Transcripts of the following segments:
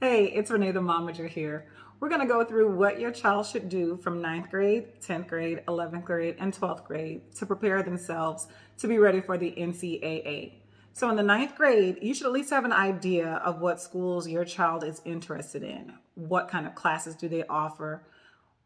Hey, it's Renee the Momager here. We're going to go through what your child should do from ninth grade, 10th grade, 11th grade, and 12th grade to prepare themselves to be ready for the NCAA. So, in the ninth grade, you should at least have an idea of what schools your child is interested in. What kind of classes do they offer?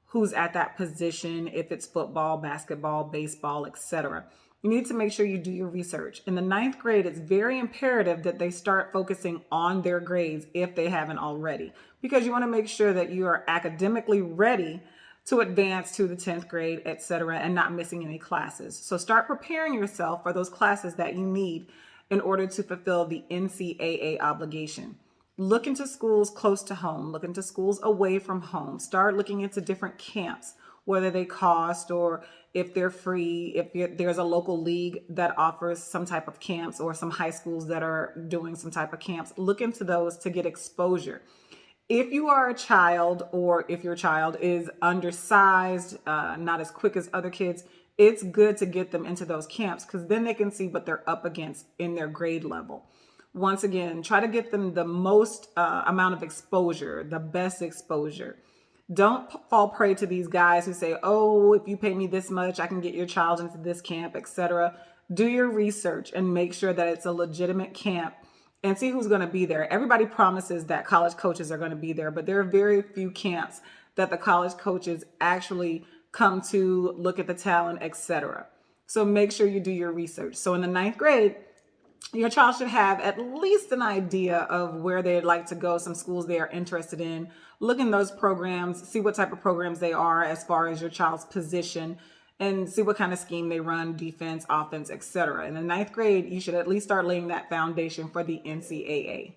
Who's at that position, if it's football, basketball, baseball, etc. You need to make sure you do your research. In the ninth grade, it's very imperative that they start focusing on their grades if they haven't already, because you want to make sure that you are academically ready to advance to the 10th grade, etc., and not missing any classes. So start preparing yourself for those classes that you need in order to fulfill the NCAA obligation. Look into schools close to home, look into schools away from home, start looking into different camps, whether they cost or if they're free, if there's a local league that offers some type of camps or some high schools that are doing some type of camps. Look into those to get exposure. If you are a child or if your child is undersized, not as quick as other kids, it's good to get them into those camps because then they can see what they're up against in their grade level. Once again, try to get them the most amount of exposure, the best exposure. Don't fall prey to these guys who say, oh, if you pay me this much, I can get your child into this camp, etc. Do your research and make sure that it's a legitimate camp and see who's going to be there. Everybody promises that college coaches are going to be there, but there are very few camps that the college coaches actually come to look at the talent, etc. So make sure you do your research. So in the ninth grade, your child should have at least an idea of where they'd like to go, some schools they are interested in. Look in those programs, see what type of programs they are as far as your child's position, and see what kind of scheme they run, defense, offense, etc. In the ninth grade, you should at least start laying that foundation for the NCAA.